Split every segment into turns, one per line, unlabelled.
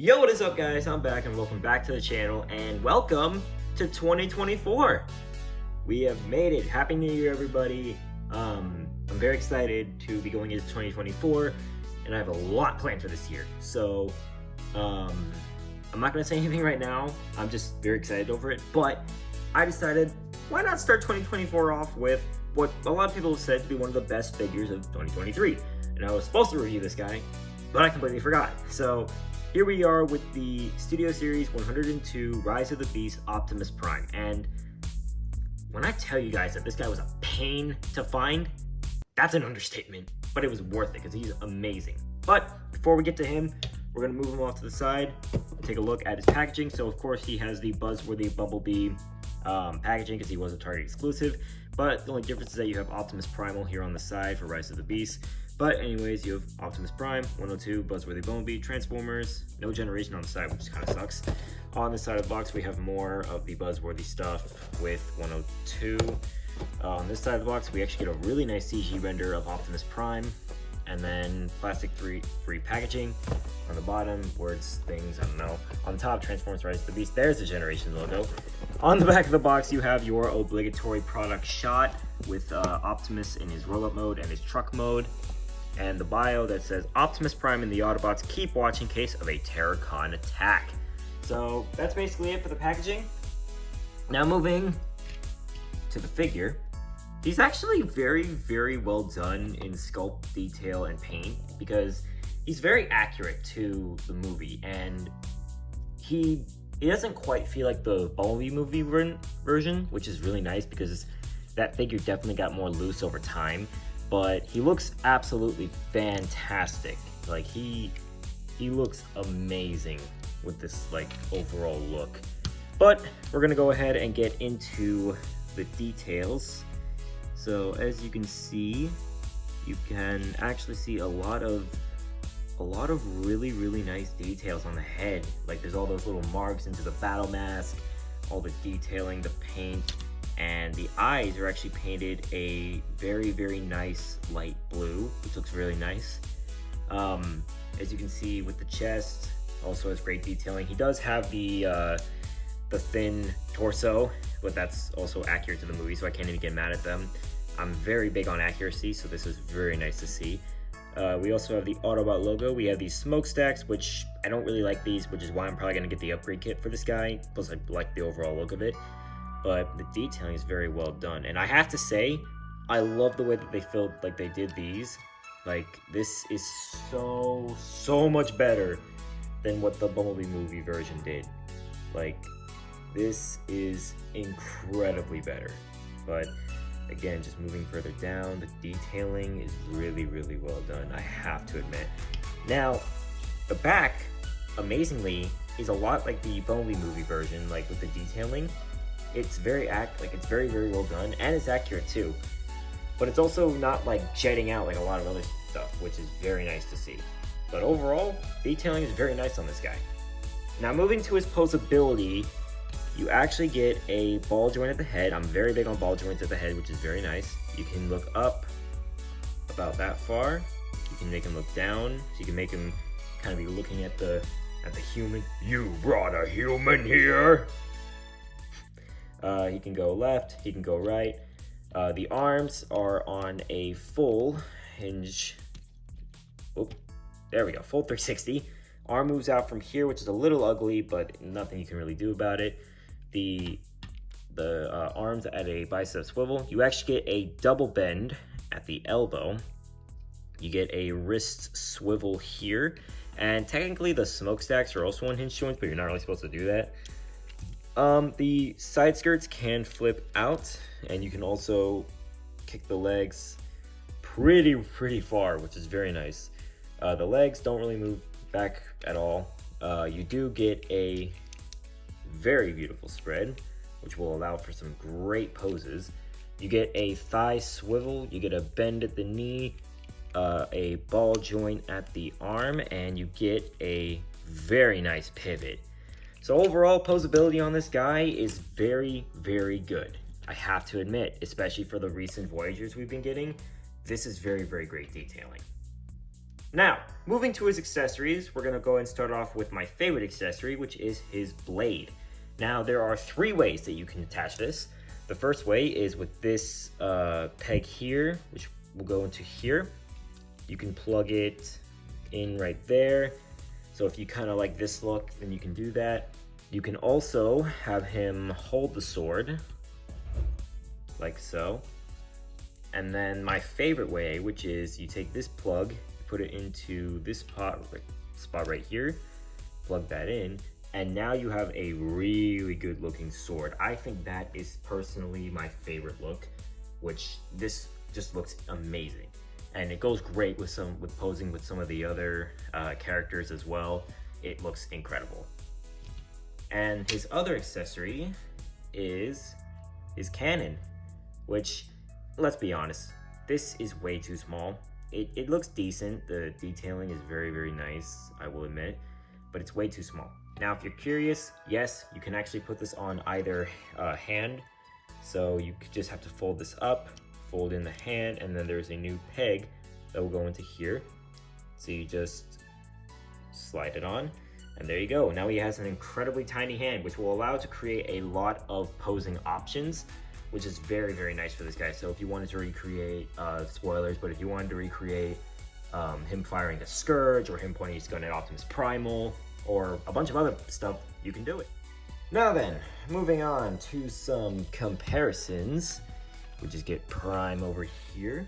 Yo, what is up, guys? I'm back and welcome back to the channel and welcome to 2024. We have made it. Happy New Year, everybody. I'm very excited to be going into 2024 and I have a lot planned for this year. So I'm not going to say anything right now. I'm just very excited over it, but I decided why not start 2024 off with what a lot of people have said to be one of the best figures of 2023. And I was supposed to review this guy, but I completely forgot. So here we are with the Studio Series 102 Rise of the Beast Optimus Prime. And when I tell you guys that this guy was a pain to find, that's an understatement, but it was worth it because he's amazing. But before we get to him, we're gonna move him off to the side and take a look at his packaging. So of course he has the Buzzworthy Bumblebee packaging because he was a Target exclusive. But the only difference is that you have Optimus Primal here on the side for Rise of the Beast. But anyways, you have Optimus Prime, 102, Buzzworthy Bumblebee, Transformers, no generation on the side, which kind of sucks. On the side of the box, we have more of the Buzzworthy stuff with 102. On this side of the box, we actually get a really nice CG render of Optimus Prime, and then plastic-free packaging. On the bottom, words, things, I don't know. On top, Transformers Rise of the Beast, there's the generation logo. On the back of the box, you have your obligatory product shot with Optimus in his roll-up mode and his truck mode. And the bio that says Optimus Prime and the Autobots keep watch in case of a Terracon attack. So that's basically it for the packaging. Now moving to the figure. He's actually very, very well done in sculpt, detail, and paint because he's very accurate to the movie, and he doesn't quite feel like the Bumblebee movie version, which is really nice because that figure definitely got more loose over time. But he looks absolutely fantastic. Like he looks amazing with this like overall look. But we're gonna go ahead and get into the details. So as you can see, you can actually see a lot of really, really nice details on the head. Like there's all those little marks into the battle mask, all the detailing, the paint. And the eyes are actually painted a very, very nice light blue, which looks really nice. As you can see with the chest, also has great detailing. He does have the thin torso, but that's also accurate to the movie, so I can't even get mad at them. I'm very big on accuracy, so this is very nice to see. We also have the Autobot logo. We have these smokestacks, which I don't really like these, which is why I'm probably gonna get the upgrade kit for this guy, plus I like the overall look of it. But the detailing is very well done. And I have to say, I love the way that they did these. Like, this is so much better than what the Bumblebee movie version did. Like, this is incredibly better. But again, just moving further down, the detailing is really, really well done, I have to admit. Now, the back, amazingly, is a lot like the Bumblebee movie version, like with the detailing. It's very very well done, and it's accurate too. But it's also not like jetting out like a lot of other stuff, which is very nice to see. But overall, detailing is very nice on this guy. Now moving to his poseability, you actually get a ball joint at the head. I'm very big on ball joints at the head, which is very nice. You can look up about that far. You can make him look down, so you can make him kind of be looking at the human. You brought a human here. He can go left, he can go right. The arms are on a full hinge. Oh, there we go, full 360. Arm moves out from here, which is a little ugly, but nothing you can really do about it. The arms at a bicep swivel. You actually get a double bend at the elbow. You get a wrist swivel here. And technically the smokestacks are also on hinge joints, but you're not really supposed to do that. The side skirts can flip out, and you can also kick the legs pretty far, which is very nice. The legs don't really move back at all. You do get a very beautiful spread, which will allow for some great poses. You get a thigh swivel, you get a bend at the knee, a ball joint at the arm, and you get a very nice pivot. So overall, poseability on this guy is very, very good. I have to admit, especially for the recent Voyagers we've been getting, this is very, very great detailing. Now, moving to his accessories, we're gonna go and start off with my favorite accessory, which is his blade. Now, there are 3 ways that you can attach this. The first way is with this peg here, which will go into here. You can plug it in right there. So if you kind of like this look, then you can do that. You can also have him hold the sword, like so. And then my favorite way, which is you take this plug, put it into this spot right here, plug that in, and now you have a really good looking sword. I think that is personally my favorite look, which this just looks amazing. And it goes great with posing with some of the other characters as well. It looks incredible. And his other accessory is his cannon, which, let's be honest, this is way too small. It looks decent. The detailing is very, very nice, I will admit, but it's way too small. Now, if you're curious, yes, you can actually put this on either hand. So you just have to fold this up, fold in the hand, and then there's a new peg that will go into here. So you just slide it on, and there you go. Now he has an incredibly tiny hand, which will allow to create a lot of posing options, which is very, very nice for this guy. So if you wanted to recreate, spoilers, but if you wanted to recreate him firing a Scourge, or him pointing his gun at Optimus Primal, or a bunch of other stuff, you can do it. Now then, moving on to some comparisons. We just get Prime over here.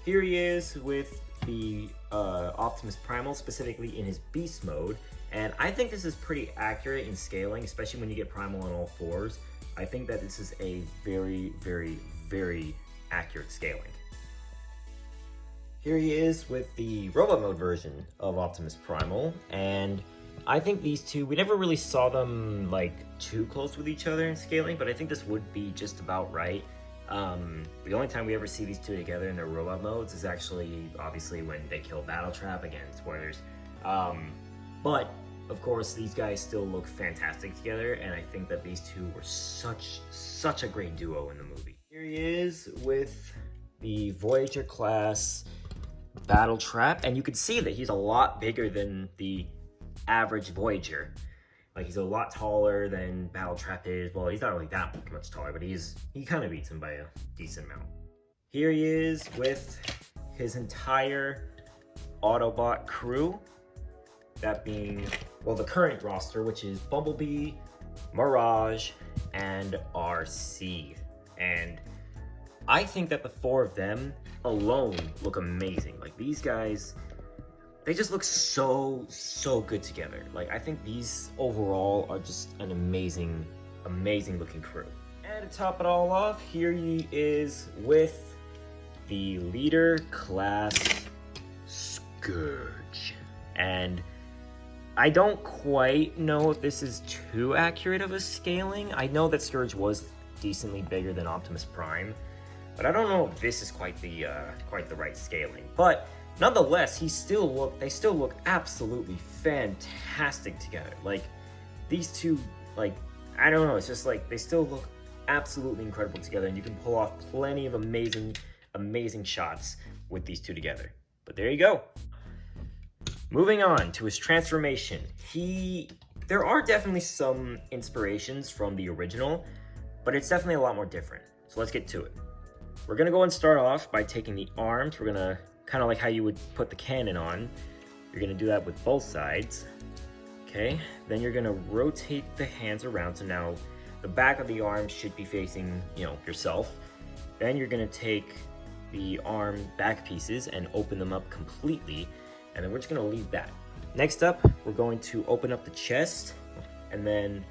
Here he is with the Optimus Primal, specifically in his Beast mode. And I think this is pretty accurate in scaling, especially when you get Primal on all 4s. I think that this is a very, very, very accurate scaling. Here he is with the robot mode version of Optimus Primal, and I think these two, we never really saw them like too close with each other in scaling, but I think this would be just about right. The only time we ever see these two together in their robot modes is actually obviously when they kill Battletrap, again, spoilers. But of course, these guys still look fantastic together, and I think that these two were such a great duo in the movie. Here he is with the Voyager class Battletrap, and you can see that he's a lot bigger than the average Voyager. Like, he's a lot taller than Battletrap is. Well, he's not really that much taller, but he kind of beats him by a decent amount. Here he is with his entire Autobot crew. That being, well, the current roster, which is Bumblebee, Mirage, and RC. And I think that the 4 of them alone look amazing. Like, these guys, they just look so good together. Like, I think these overall are just an amazing looking crew. And to top it all off, here he is with the leader class Scourge. And I don't quite know if this is too accurate of a scaling. I know that Scourge was decently bigger than Optimus Prime, but I don't know if this is quite the right scaling. But nonetheless, they still look absolutely fantastic together. Like, these two, like, I don't know, it's just like they still look absolutely incredible together, and you can pull off plenty of amazing shots with these two together. But there you go. Moving on to his transformation. There are definitely some inspirations from the original, but it's definitely a lot more different. So let's get to it. We're gonna go and start off by taking the arms. We're gonna, kind of like how you would put the cannon on, you're gonna do that with both sides. Okay, then you're gonna rotate the hands around, so now the back of the arm should be facing, yourself. Then you're gonna take the arm back pieces and open them up completely, and then we're just gonna leave that. Next up, we're going to open up the chest, and then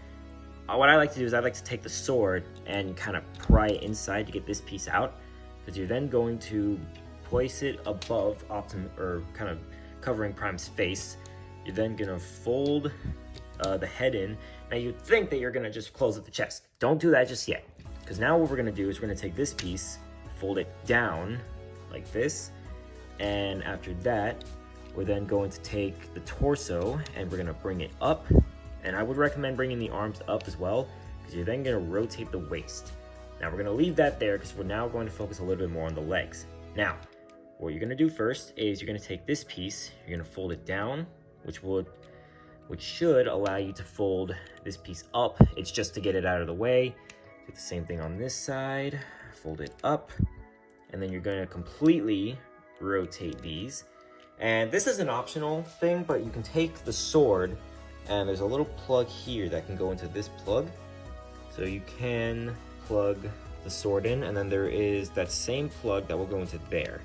what I like to do is I like to take the sword and kind of pry it inside to get this piece out, because you're then going to place it above Optimus, or kind of covering Prime's face. You're then gonna fold the head in. Now you'd think that you're gonna just close up the chest. Don't do that just yet, because now what we're gonna do is we're gonna take this piece, fold it down like this, and after that, we're then going to take the torso and we're gonna bring it up. And I would recommend bringing the arms up as well, because you're then gonna rotate the waist. Now we're gonna leave that there because we're now going to focus a little bit more on the legs. Now, what you're gonna do first is you're gonna take this piece, you're gonna fold it down, which should allow you to fold this piece up. It's just to get it out of the way. Do the same thing on this side, fold it up, and then you're gonna completely rotate these. And this is an optional thing, but you can take the sword, and there's a little plug here that can go into this plug. So you can plug the sword in, and then there is that same plug that will go into there.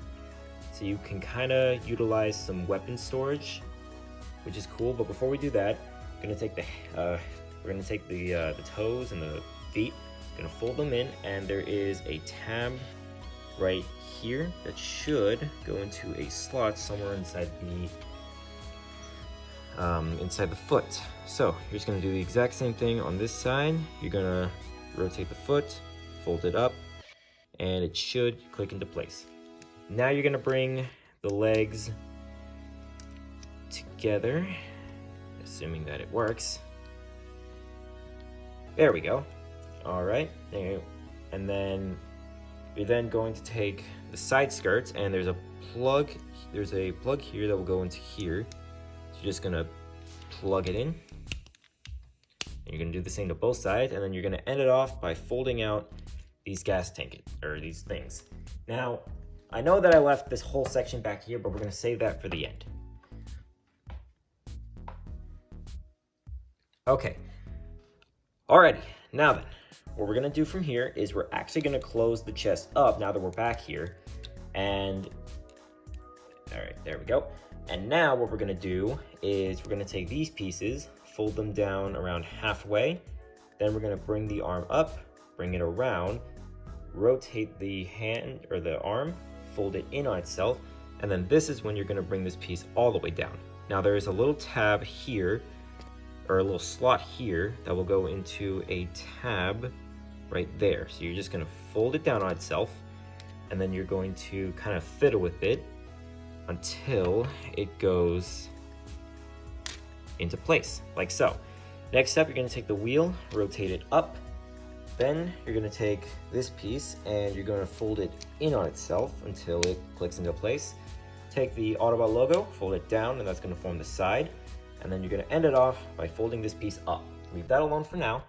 So you can kind of utilize some weapon storage, which is cool. But before we do that, we're gonna take the toes and the feet, gonna fold them in, and there is a tab right here that should go into a slot somewhere inside the foot. So you're just gonna do the exact same thing on this side. You're gonna rotate the foot, fold it up, and it should click into place. Now you're gonna bring the legs together, assuming that it works. There we go. All right, there. And then you're then going to take the side skirts, and there's a plug here that will go into here. So you're just gonna plug it in, and you're gonna do the same to both sides, and then you're gonna end it off by folding out these gas tank or these things. Now, I know that I left this whole section back here, but we're gonna save that for the end. Okay. Alrighty, now then, what we're gonna do from here is we're actually gonna close the chest up now that we're back here. And, all right, there we go. And now what we're gonna do is we're gonna take these pieces, fold them down around halfway. Then we're gonna bring the arm up, bring it around, rotate the hand or the arm, fold it in on itself. And then this is when you're gonna bring this piece all the way down. Now there is a little tab here, or a little slot here that will go into a tab right there. So you're just gonna fold it down on itself, and then you're going to kind of fiddle with it until it goes into place, like so. Next up, you're gonna take the wheel, rotate it up. Then you're gonna take this piece and you're gonna fold it in on itself until it clicks into place. Take the Autobot logo, fold it down, and that's gonna form the side. And then you're gonna end it off by folding this piece up. Leave that alone for now.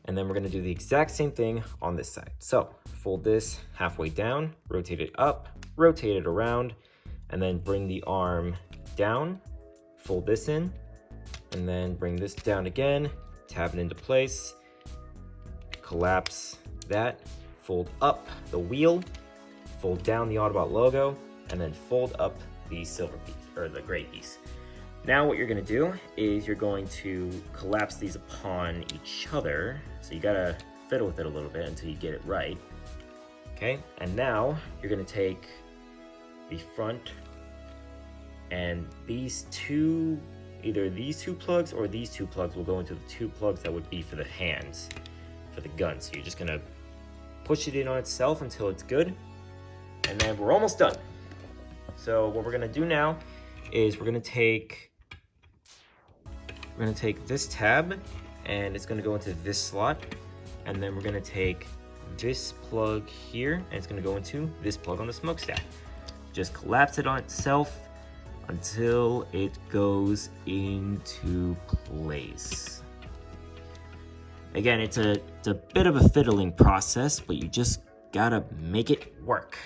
And then we're gonna do the exact same thing on this side. So fold this halfway down, rotate it up, rotate it around, and then bring the arm down, fold this in, and then bring this down again, tab it into place, collapse that, fold up the wheel, fold down the Autobot logo, and then fold up the silver piece, or the gray piece. Now what you're gonna do is you're going to collapse these upon each other. So you gotta fiddle with it a little bit until you get it right. Okay, and now you're gonna take the front and these two, either these two plugs or these two plugs will go into the two plugs that would be for the hands, for the gun. So you're just gonna push it in on itself until it's good. And then we're almost done. So what we're gonna do now is we're gonna take this tab, and it's gonna go into this slot, and then we're gonna take this plug here, and it's gonna go into this plug on the smokestack. Just collapse it on itself until it goes into place. Again, it's a bit of a fiddling process, but you just gotta make it work.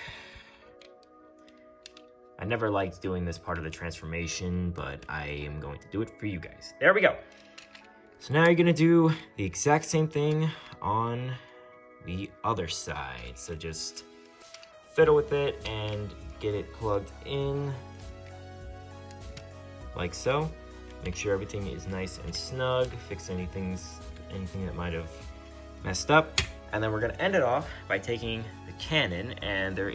I never liked doing this part of the transformation, but I am going to do it for you guys. There we go. So now you're gonna do the exact same thing on the other side. So just fiddle with it and get it plugged in like so. Make sure everything is nice and snug. Fix anything that might have messed up. And then we're gonna end it off by taking the cannon, and there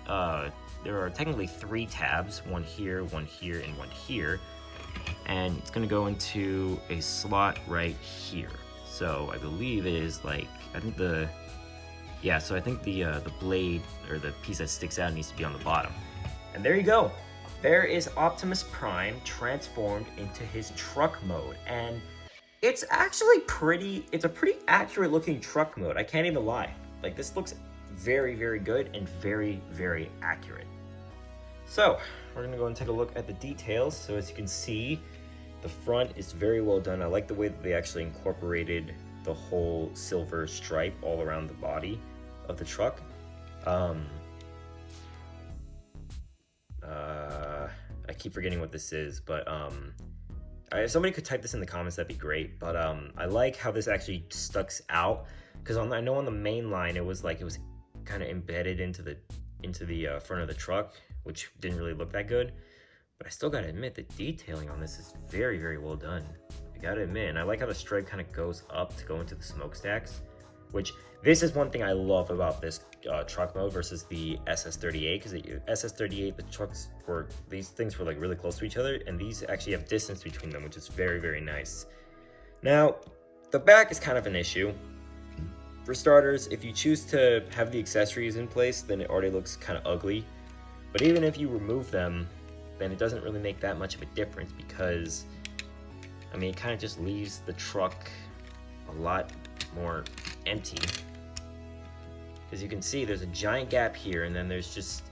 are technically 3 tabs, one here, and one here. And it's gonna go into a slot right here. So I believe it is like, I think the blade or the piece that sticks out needs to be on the bottom. And there you go. There is Optimus Prime transformed into his truck mode. And it's actually it's a pretty accurate looking truck mode. I can't even lie. Like, this looks very, very good and very, very accurate. So we're gonna go and take a look at the details. So as you can see, the front is very well done. I like the way that they actually incorporated the whole silver stripe all around the body of the truck. I keep forgetting what this is, but if somebody could type this in the comments, that'd be great. But I like how this actually sticks out, because I know on the main line it was kind of embedded into the front of the truck, which didn't really look that good. But I still gotta admit, the detailing on this is very, very well done. I gotta admit, and I like how the stripe kind of goes up to go into the smokestacks, which this is one thing I love about this truck mode versus the SS38, because the SS38, these things were like really close to each other, and these actually have distance between them, which is very, very nice. Now, the back is kind of an issue. For starters, if you choose to have the accessories in place, then it already looks kind of ugly. But even if you remove them, then it doesn't really make that much of a difference, because, I mean, it kind of just leaves the truck a lot more empty. As you can see, there's a giant gap here, and then there's just,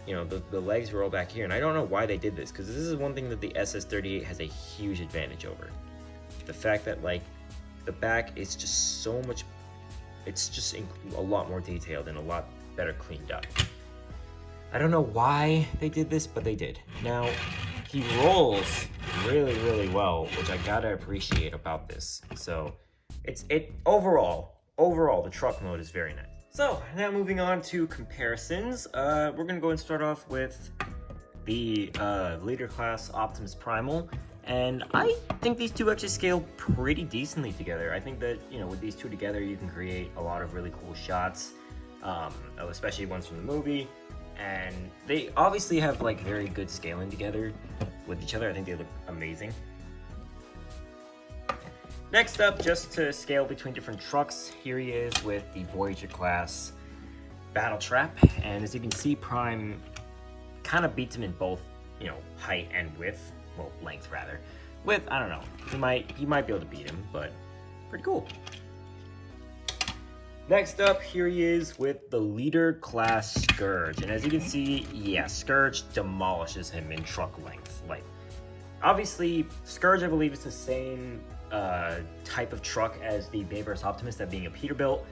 you know, the legs were all back here. And I don't know why they did this, because this is one thing that the SS38 has a huge advantage over. The fact that, like, the back is just so much, it's just a lot more detailed and a lot better cleaned up. I don't know why they did this, but they did. Now, he rolls really, really well, which I gotta appreciate about this. So, overall, the truck mode is very nice. So, now moving on to comparisons, we're gonna go and start off with the Leader Class Optimus Primal, and I think these two actually scale pretty decently together. I think that, you know, with these two together, you can create a lot of really cool shots, especially ones from the movie, and they obviously have like very good scaling together with each other. I think they look amazing. Next up, just to scale between different trucks, here he is with the Voyager class battle trap, and as you can see, Prime kind of beats him in both, you know, height and width, well, length rather. Width, I don't know, he might be able to beat him, but pretty cool. Next up, here he is with the Leader class Scourge, and as you can see, yeah, Scourge demolishes him in truck length. Like, obviously, Scourge, I believe, is the same type of truck as the Bayverse Optimus, that being a Peterbilt.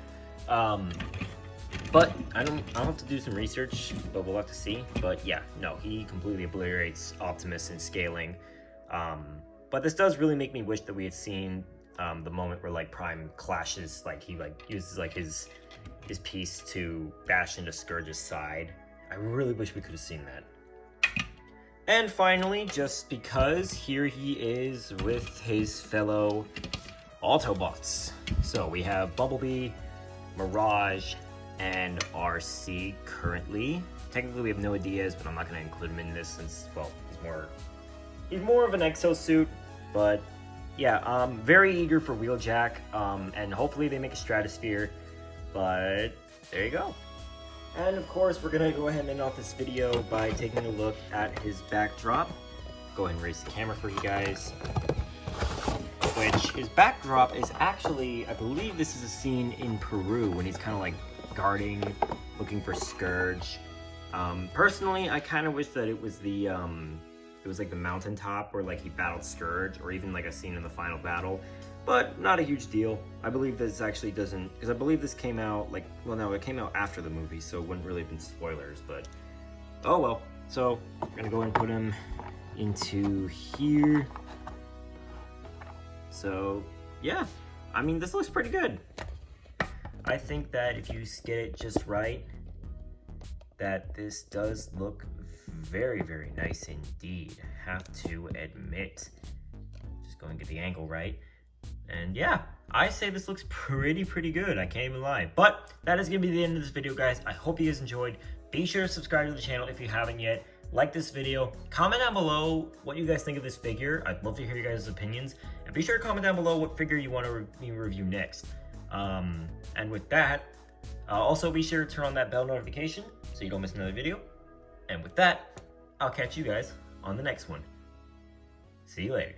But I'll have to do some research, but we'll have to see. But yeah, no, he completely obliterates Optimus in scaling. But this does really make me wish that we had seen the moment where like Prime clashes, like he like uses like his piece to bash into Scourge's side. I really wish we could have seen that. And finally, just because, here he is with his fellow Autobots. So we have Bumblebee, Mirage, and RC currently. Technically we have Noah Diaz, but I'm not going to include him in this since, well, he's more of an exosuit. But yeah, very eager for Wheeljack, and hopefully they make a Stratosphere. But there you go. And of course, we're gonna go ahead and end off this video by taking a look at his backdrop. Go ahead and raise the camera for you guys. Which, his backdrop is actually, I believe this is a scene in Peru when he's kind of like guarding, looking for Scourge. Personally, I kind of wish that it was like the mountaintop where like he battled Scourge, or even like a scene in the final battle. But not a huge deal. I believe this actually doesn't, because I believe this came out like, well, no, it came out after the movie, so it wouldn't really have been spoilers, but oh well. So I'm gonna go and put him into here. So yeah, I mean, this looks pretty good. I think that if you get it just right, that this does look very, very nice indeed. Have to admit. Just go and get the angle right. And yeah, I say this looks pretty good. I can't even lie. But that is going to be the end of this video, guys. I hope you guys enjoyed. Be sure to subscribe to the channel if you haven't yet. Like this video. Comment down below what you guys think of this figure. I'd love to hear your guys' opinions. And be sure to comment down below what figure you want me to review next. And with that, also be sure to turn on that bell notification so you don't miss another video. And with that, I'll catch you guys on the next one. See you later.